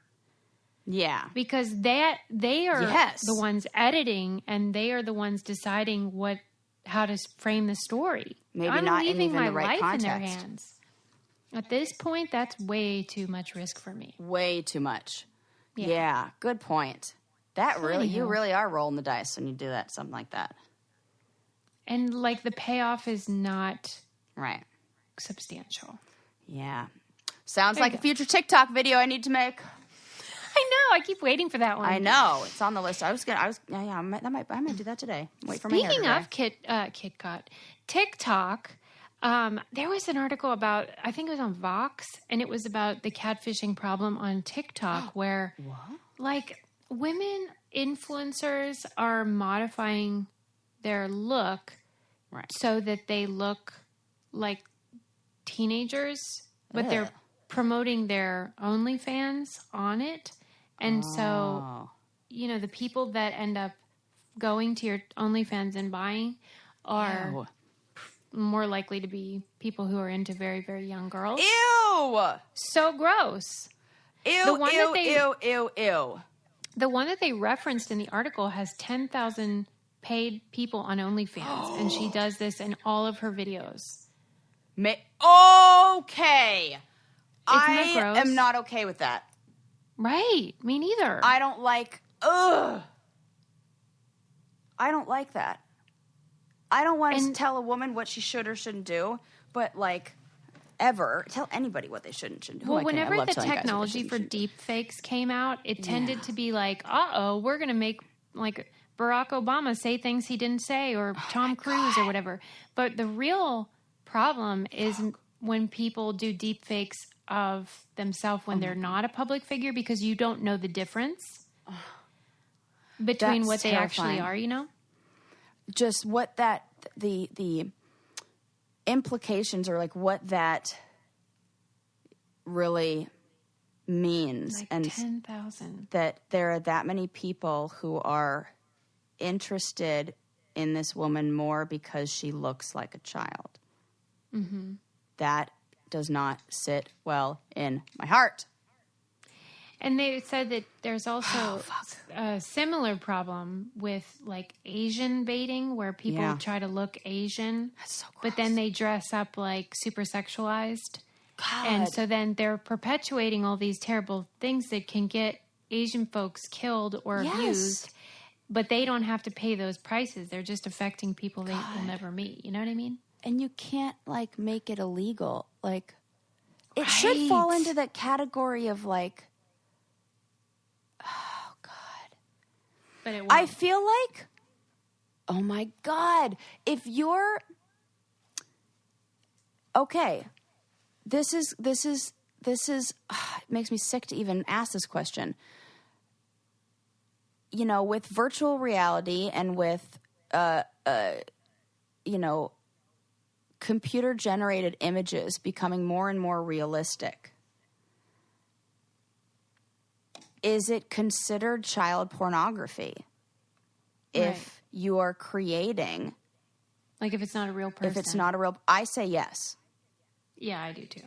Yeah. Because they are the ones editing, and they are the ones deciding how to frame the story. Maybe I'm not leaving in even my the right life context. in their hands. At this point, that's way too much risk for me. Way too much. Yeah, good point. You really are rolling the dice when you do that, something like that. And like the payoff is not right substantial. Yeah. Sounds like a future TikTok video I need to make. I know. I keep waiting for that one. I know. It's on the list. I might do that today. Wait for my hair to dry. Speaking of TikTok, there was an article about, I think it was on Vox, and it was about the catfishing problem on TikTok where like women influencers are modifying their look so that they look like teenagers, but they're promoting their OnlyFans on it. And so, the people that end up going to your OnlyFans and buying are more likely to be people who are into very, very young girls. Ew! So gross. Ew, ew. The one that they referenced in the article has 10,000 paid people on OnlyFans, and she does this in all of her videos. Okay. I am not okay with that. Right. Me neither. I don't like that. I don't want to tell a woman what she should or shouldn't do, but like ever tell anybody what they should and shouldn't do. Well, whenever the technology for deep fakes came out, it tended to be like, we're going to make like Barack Obama say things he didn't say, or Tom Cruise or whatever. But the real problem is when people do deep fakes of themselves when they're not a public figure, because you don't know the difference between what they actually are, Just what that, the implications, or like what that really means. Like and 10,000. That there are that many people who are interested in this woman more because she looks like a child. Mm-hmm. That does not sit well in my heart. And they said that there's also a similar problem with like Asian baiting, where people try to look Asian, but then they dress up like super sexualized. God. And so then they're perpetuating all these terrible things that can get Asian folks killed or abused, but they don't have to pay those prices. They're just affecting people they will never meet. You know what I mean? And you can't like make it illegal. Like it should fall into that category of like, oh God. But it won't. I feel like, oh my God, if you're okay, this is it makes me sick to even ask this question. With virtual reality and with computer-generated images becoming more and more realistic, is it considered child pornography if you are creating... Like if it's not a real person? If it's not a real... I say yes. Yeah, I do too.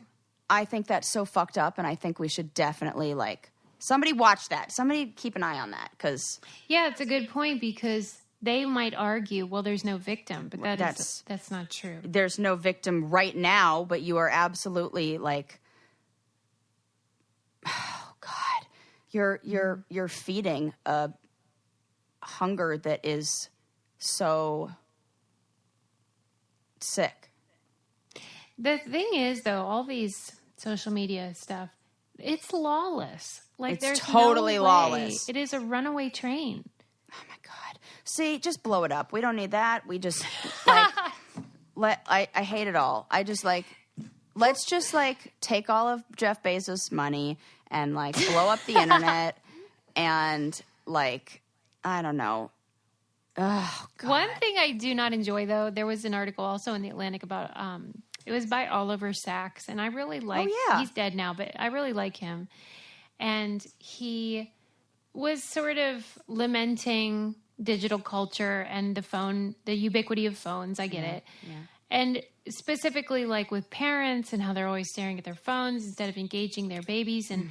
I think that's so fucked up, and I think we should definitely, like... Somebody watch that. Somebody keep an eye on that, because... Yeah, it's a good point, because... They might argue, well, there's no victim, but that's not true. There's no victim right now, but you are absolutely like, oh God, you're feeding a hunger that is so sick. The thing is, though, all these social media stuff, it's lawless. Like it's there's totally no way. Lawless. It is a runaway train. Oh my God. See, just blow it up. We don't need that. We just like I hate it all. I just like, let's just like take all of Jeff Bezos' money and like blow up the internet and like, I don't know. Oh God. One thing I do not enjoy, though, there was an article also in the Atlantic about it was by Oliver Sacks, and I really like he's dead now, but I really like him. And he was sort of lamenting digital culture and the ubiquity of phones. I get it. Yeah. And specifically like with parents and how they're always staring at their phones instead of engaging their babies. And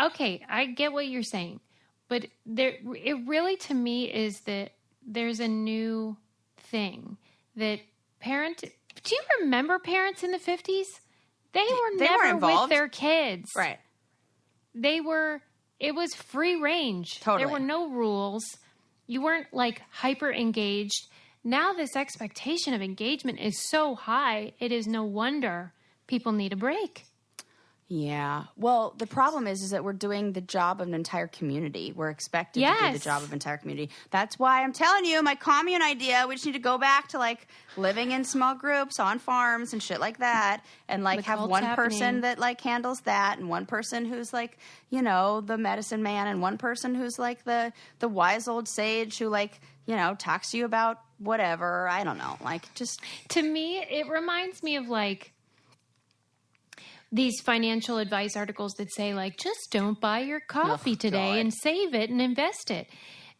Okay, I get what you're saying, but it really to me is that there's a new thing that do you remember parents in the 50s? They were never with their kids. Right. It was free range. Totally. There were no rules. You weren't like hyper engaged. Now this expectation of engagement is so high, it is no wonder people need a break. Yeah. Well, the problem is that we're doing the job of an entire community. We're expected to do the job of an entire community. That's why I'm telling you, my commune idea, we just need to go back to like living in small groups on farms and shit like that. And like have one person that like handles that and one person who's like, you know, the medicine man and one person who's like the wise old sage who like, you know, talks to you about whatever. I don't know. Like just. To me, it reminds me of like these financial advice articles that say like, just don't buy your coffee today and save it and invest it.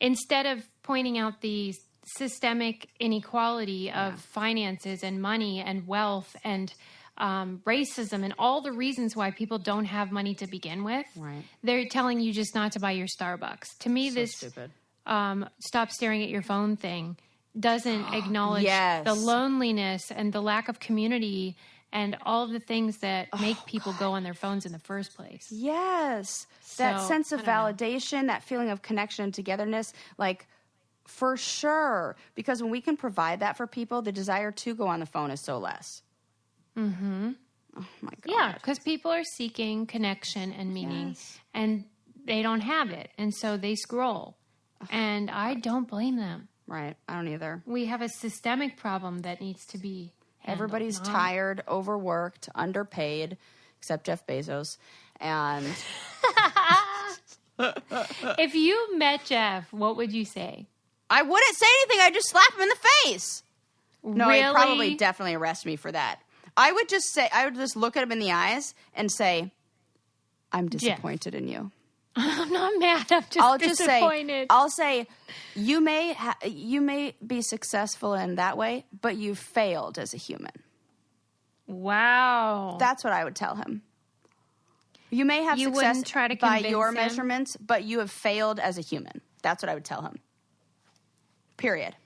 Instead of pointing out the systemic inequality of finances and money and wealth and racism and all the reasons why people don't have money to begin with. Right. They're telling you just not to buy your Starbucks. To me, this stupid. Stop staring at your phone thing doesn't acknowledge the loneliness and the lack of community and all the things that make people go on their phones in the first place. Yes. That sense of validation, that feeling of connection and togetherness, like, for sure. Because when we can provide that for people, the desire to go on the phone is so less. Mm-hmm. Oh, my God. Yeah, because people are seeking connection and meaning, and they don't have it. And so they scroll. And I don't blame them. Right. I don't either. We have a systemic problem that needs to be handled. Everybody's tired, overworked, underpaid, except Jeff Bezos. And if you met Jeff, what would you say? I wouldn't say anything. I'd just slap him in the face. No, really? He'd probably definitely arrest me for that. I would just look at him in the eyes and say, I'm disappointed in you. I'm not mad. I'm just disappointed. I'll say, you may be successful in that way, but you failed as a human. Wow. That's what I would tell him. You may have success by your measurements, but you have failed as a human. That's what I would tell him. Period.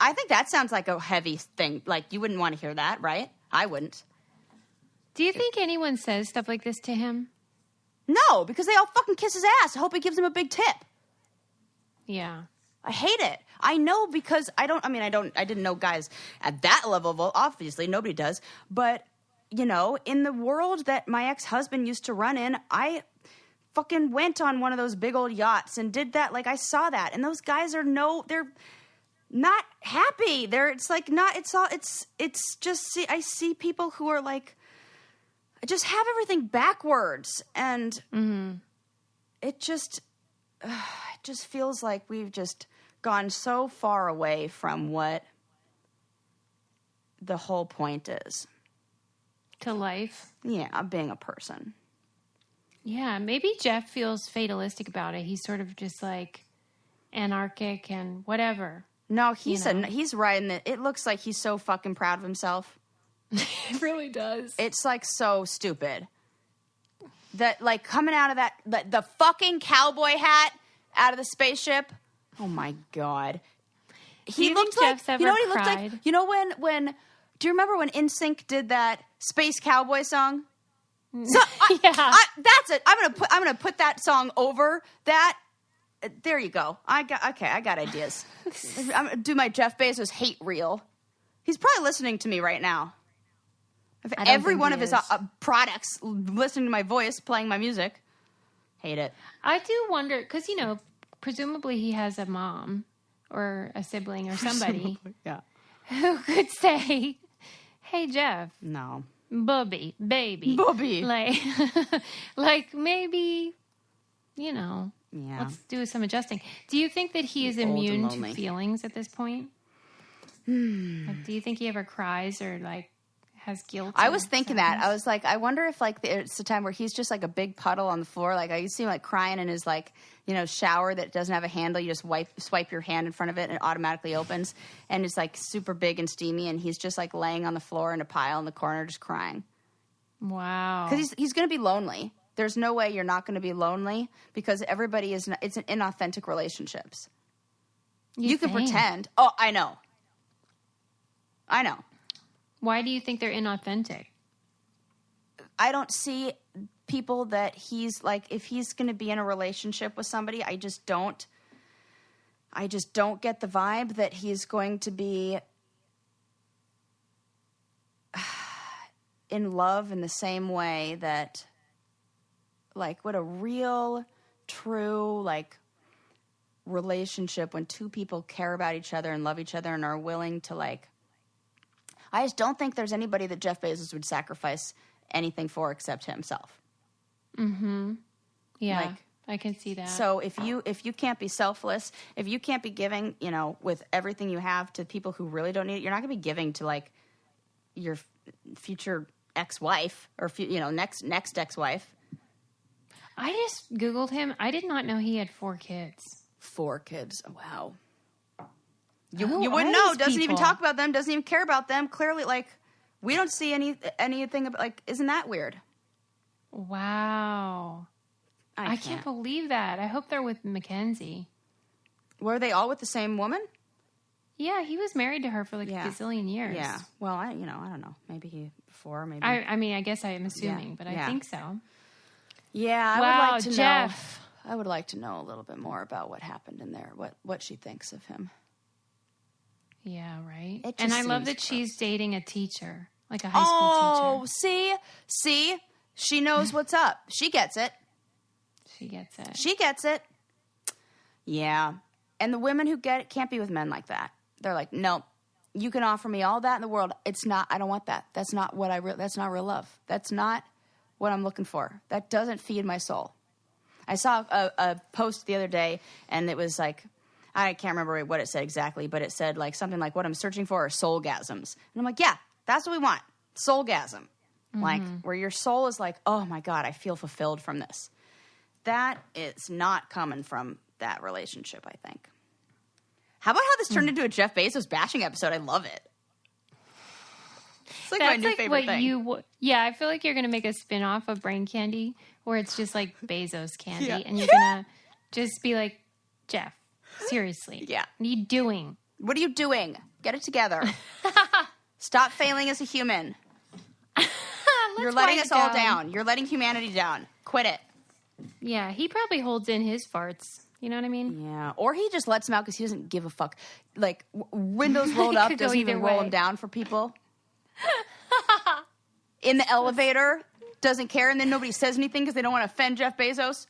I think that sounds like a heavy thing. Like, you wouldn't want to hear that, right? I wouldn't. Do you think anyone says stuff like this to him? No, because they all fucking kiss his ass. I hope he gives him a big tip. Yeah. I hate it. I know because I didn't know guys at that level. Obviously, nobody does. But, you know, in the world that my ex-husband used to run in, I fucking went on one of those big old yachts and did that. Like, I saw that. And those guys they're not happy. I see people who are like, just have everything backwards. And it just feels like we've just gone so far away from what the whole point is. To life? Yeah, being a person. Yeah, maybe Jeff feels fatalistic about it. He's sort of just like anarchic and whatever. No, he's riding it. It looks like he's so fucking proud of himself. It really does. It's like so stupid. That like coming out of that the fucking cowboy hat out of the spaceship. Oh my God. He looked like, you know what he looked like? You know when do you remember when NSYNC did that Space Cowboy song? So that's it. I'm gonna put that song over that. There you go. I got ideas. I'm gonna do my Jeff Bezos hate reel. He's probably listening to me right now. Every one of his products listening to my voice, playing my music. Hate it. I do wonder, because, you know, presumably he has a mom or a sibling or somebody who could say, hey, Jeff. No. Baby. Like maybe, you know, let's do some adjusting. Do you think that he is immune to feelings at this point? Like, do you think he ever cries or, like, has guilt? I was thinking that. I was like, I wonder if, like, it's a time where he's just, like, a big puddle on the floor. Like, I see him, like, crying in his, like, you know, shower that doesn't have a handle. You just swipe your hand in front of it and it automatically opens. And it's, like, super big and steamy. And he's just, like, laying on the floor in a pile in the corner just crying. Wow. Because he's going to be lonely. There's no way you're not going to be lonely because everybody is. It's an inauthentic relationships. You can pretend. Oh, I know. Why do you think they're inauthentic? I don't see people that he's like, if he's going to be in a relationship with somebody, I just don't get the vibe that he's going to be in love in the same way that, like, what a real, true, like, relationship when two people care about each other and love each other and are willing to, like, I just don't think there's anybody that Jeff Bezos would sacrifice anything for except himself. Mm-hmm. Yeah, like, I can see that. So if you can't be selfless, if you can't be giving, you know, with everything you have to people who really don't need it, you're not going to be giving to, like, your future ex-wife or, you know, next ex-wife. I just Googled him. I did not know he had 4 kids. 4 kids. Oh, wow. You wouldn't know. Doesn't even talk about them. Doesn't even care about them. Clearly, like, we don't see anything about, like, isn't that weird? Wow. I can't believe that. I hope they're with Mackenzie. Were they all with the same woman? Yeah, he was married to her for like a gazillion years. Yeah. Well, I don't know. Maybe he before. Maybe. I mean, I guess I am assuming, but I think so. Yeah. I would like to Jeff. know. I would like to know a little bit more about what happened in there. What she thinks of him. Yeah. Right. And I love that she's dating a teacher, like a high school teacher. See, she knows what's up. She gets it. She gets it. Yeah. And the women who get it can't be with men like that. They're like, nope, you can offer me all that in the world. It's not, I don't want that. That's not what that's not real love. That's not what I'm looking for. That doesn't feed my soul. I saw a post the other day and it was like, I can't remember what it said exactly, but it said like something like what I'm searching for are soulgasms. And I'm like, yeah, that's what we want. Soulgasm. Mm-hmm. Like where your soul is like, oh my God, I feel fulfilled from this. That is not coming from that relationship, I think. How about how this turned into a Jeff Bezos bashing episode? I love it. It's like my new favorite thing. Yeah, I feel like you're going to make a spin-off of Brain Candy where it's just like Bezos candy. Yeah. And you're going to just be like, Jeff, seriously. Yeah. What are you doing? What are you doing? Get it together. Stop failing as a human. You're letting us all down. You're letting humanity down. Quit it. Yeah, he probably holds in his farts. You know what I mean? Yeah. Or he just lets them out because he doesn't give a fuck. Like, windows rolled up, doesn't even roll them down for people. In the elevator, doesn't care, and then nobody says anything because they don't want to offend Jeff Bezos.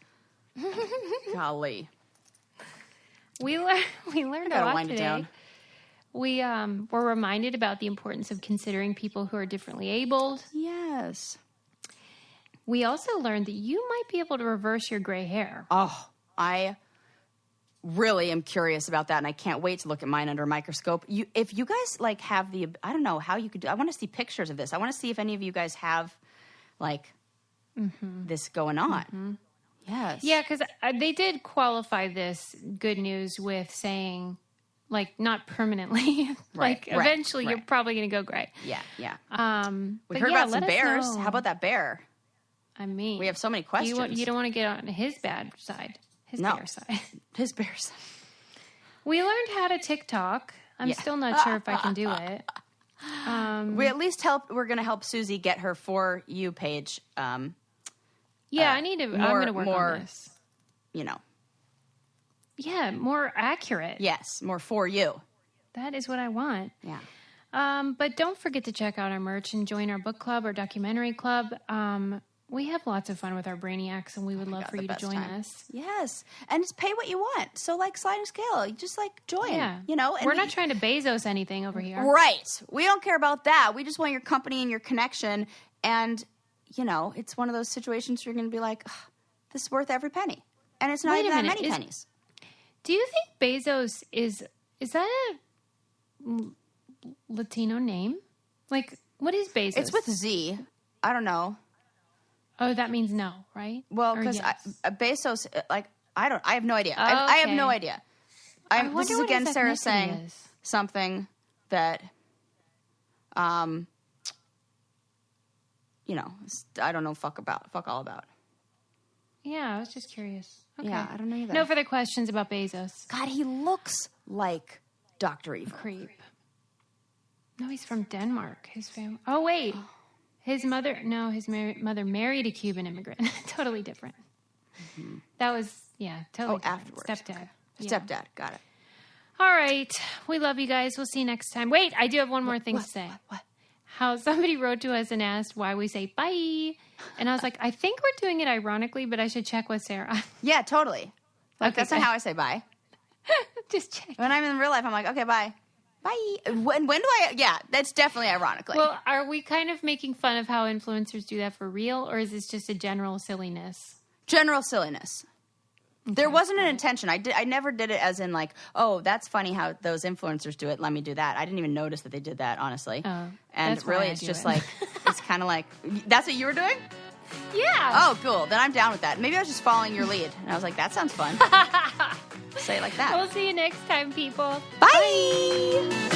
Golly. We learned a lot today. We were reminded about the importance of considering people who are differently abled. Yes. We also learned that you might be able to reverse your gray hair. Oh, I really am curious about that, and I can't wait to look at mine under a microscope. If you guys, like, have the... I don't know how you could do... I want to see pictures of this. I want to see if any of you guys have, like, this going on. Mm-hmm. Yes. Yeah, because they did qualify this good news with saying... Like, not permanently. Like, eventually you're probably going to go gray. Yeah. We heard about some bears. How about that bear? I mean... We have so many questions. You don't want to get on his bad side. Bear side. His bear side. We learned how to TikTok. I'm still not sure if I can do it. We at least we're going to help Susie get her For You page. I need to... I'm going to work on this. You know. Yeah, more accurate. Yes, more For You. That is what I want. Yeah. But don't forget to check out our merch and join our book club or documentary club. We have lots of fun with our Brainiacs, and we would love for you to join us. Yes. And just pay what you want. So, like, sliding scale. You just, like, join. Yeah. You know? And we're not trying to Bezos anything over here. Right. We don't care about that. We just want your company and your connection. And, you know, it's one of those situations where you're going to be like, this is worth every penny. And it's not even that many pennies. Do you think Bezos is that a Latino name? Like, what is Bezos? It's with Z. I don't know. Oh, that means no, right? Well, because Bezos, like, I have no idea. Oh, I have no idea. This is again Sarah saying something that, you know, I don't know fuck all about. Yeah, I was just curious. Okay. Yeah, I don't know either. No further questions about Bezos. God, he looks like Dr. Evil. Creep. No, he's from Denmark. His family. Oh, wait. His mother. No, his mother married a Cuban immigrant. Totally different. Mm-hmm. That was, totally different. Afterwards. Stepdad. Yeah. Stepdad. Got it. All right. We love you guys. We'll see you next time. Wait, I do have one more thing to say. What? How somebody wrote to us and asked why we say bye. And I was like, I think we're doing it ironically, but I should check with Sarah. Yeah, totally. Like, that's not how I say bye. Just check. When I'm in real life, I'm like, okay, bye. Bye. When do I? Yeah, that's definitely ironically. Well, are we kind of making fun of how influencers do that for real, or is this just a general silliness? General silliness. Okay, there wasn't an intention. I never did it as in like, oh, that's funny how those influencers do it. Let me do that. I didn't even notice that they did that, honestly. Oh, and really, it's just like, it's kind of like, that's what you were doing? Yeah. Oh, cool. Then I'm down with that. Maybe I was just following your lead. And I was like, that sounds fun. Say it like that. We'll see you next time, people. Bye.